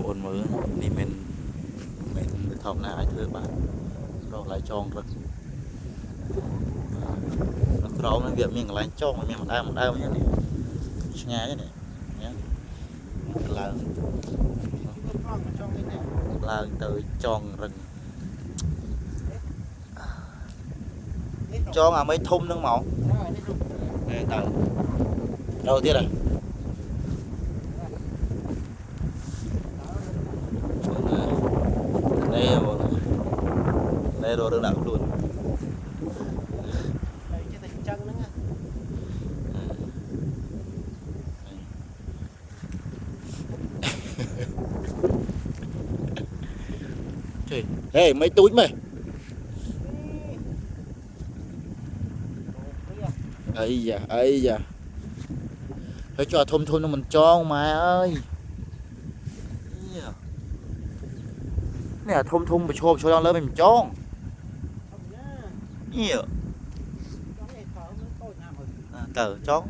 ôn mới thì mình thòng na ai thưa bạn rồi lại tròn rực nó rau nó việc mình lại tròn mình đau nhá này nghe nhá này nhá là từ tròn rừng cho à mấy thun nước màu nè từ đâu tiết này đây đồ đương đạo luôn ê mấy túi mày ấy da phải cho thun nó mình cho mà ơi nè thun mà cho đang lớn mình cho nhiều tờ chó